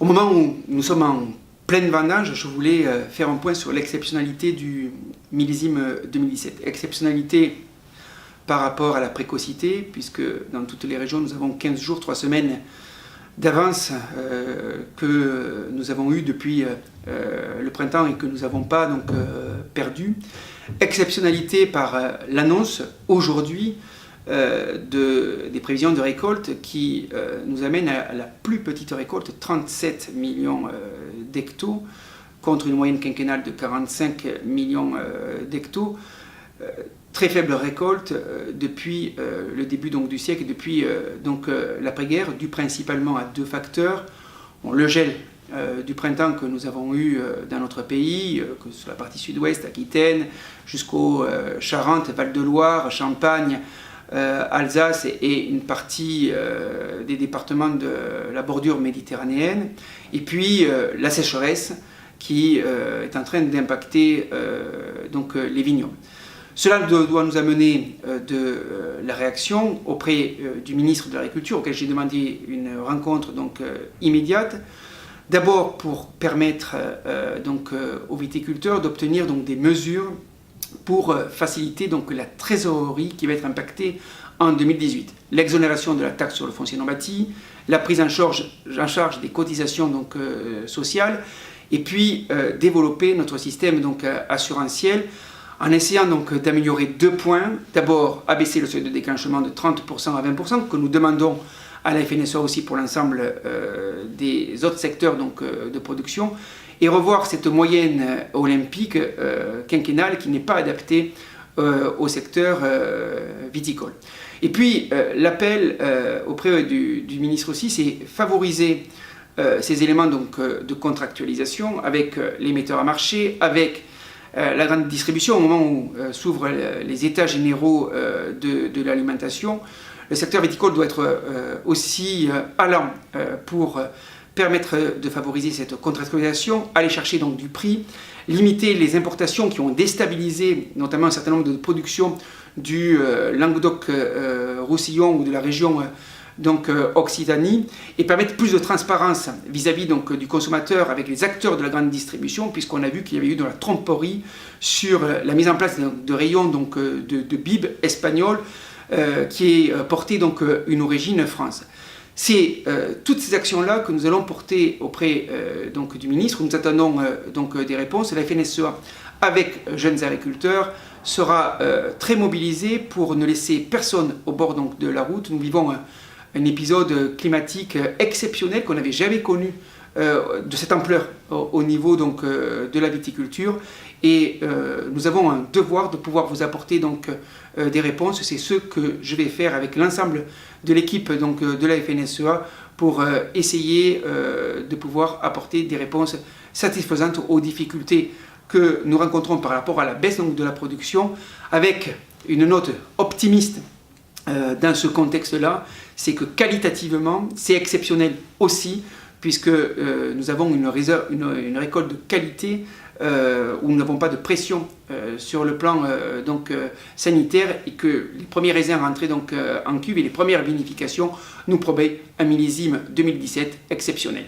Au moment où nous sommes en pleine vendange, je voulais faire un point sur l'exceptionnalité du millésime 2017. Exceptionnalité par rapport à la précocité, puisque dans toutes les régions, nous avons 15 jours, 3 semaines d'avance que nous avons eu depuis le printemps et que nous n'avons pas donc perdu. Exceptionnalité par l'annonce aujourd'hui des prévisions de récolte qui nous amène à la plus petite récolte, 37 millions d'hectos, contre une moyenne quinquennale de 45 millions d'hectos. Très faible récolte depuis le début donc, du siècle, depuis l'après-guerre, dû principalement à deux facteurs. Le gel du printemps que nous avons eu dans notre pays, que sur la partie sud-ouest, Aquitaine, jusqu'aux Charentes, Val-de-Loire, Champagne, Alsace et une partie des départements de la bordure méditerranéenne, et puis la sécheresse qui est en train d'impacter les vignobles. Cela doit nous amener de la réaction auprès du ministre de l'Agriculture, auquel j'ai demandé une rencontre immédiate. D'abord pour permettre aux viticulteurs d'obtenir des mesures pour faciliter la trésorerie qui va être impactée en 2018. L'exonération de la taxe sur le foncier non bâti, la prise en charge des cotisations sociales, et puis développer notre système assurantiel en essayant d'améliorer 2 points. D'abord, abaisser le seuil de déclenchement de 30% à 20%, que nous demandons à la FNSEA aussi pour l'ensemble des autres secteurs de production, et revoir cette moyenne olympique quinquennale qui n'est pas adaptée au secteur viticole. Et puis l'appel auprès du ministre aussi, c'est favoriser ces éléments de contractualisation avec les metteurs à marché, avec la grande distribution. Au moment où s'ouvrent les états généraux de l'alimentation, le secteur viticole doit être aussi allant pour permettre de favoriser cette contractualisation, aller chercher du prix, limiter les importations qui ont déstabilisé notamment un certain nombre de productions du Languedoc-Roussillon ou de la région Occitanie, et permettre plus de transparence vis-à-vis du consommateur avec les acteurs de la grande distribution, puisqu'on a vu qu'il y avait eu de la tromperie sur la mise en place de rayons de bibes espagnols qui est porté une origine France. C'est toutes ces actions-là que nous allons porter auprès du ministre. Nous attendons des réponses. La FNSEA, avec Jeunes Agriculteurs, sera très mobilisée pour ne laisser personne au bord de la route. Nous vivons un épisode climatique exceptionnel qu'on n'avait jamais connu de cette ampleur au niveau de la viticulture, et nous avons un devoir de pouvoir vous apporter des réponses. C'est ce que je vais faire avec l'ensemble de l'équipe de la FNSEA pour essayer de pouvoir apporter des réponses satisfaisantes aux difficultés que nous rencontrons par rapport à la baisse de la production, avec une note optimiste dans ce contexte-là. C'est que qualitativement, c'est exceptionnel aussi, puisque nous avons une récolte de qualité où nous n'avons pas de pression sur le plan sanitaire, et que les premiers raisins rentrés en cuve et les premières vinifications nous promettent un millésime 2017 exceptionnel.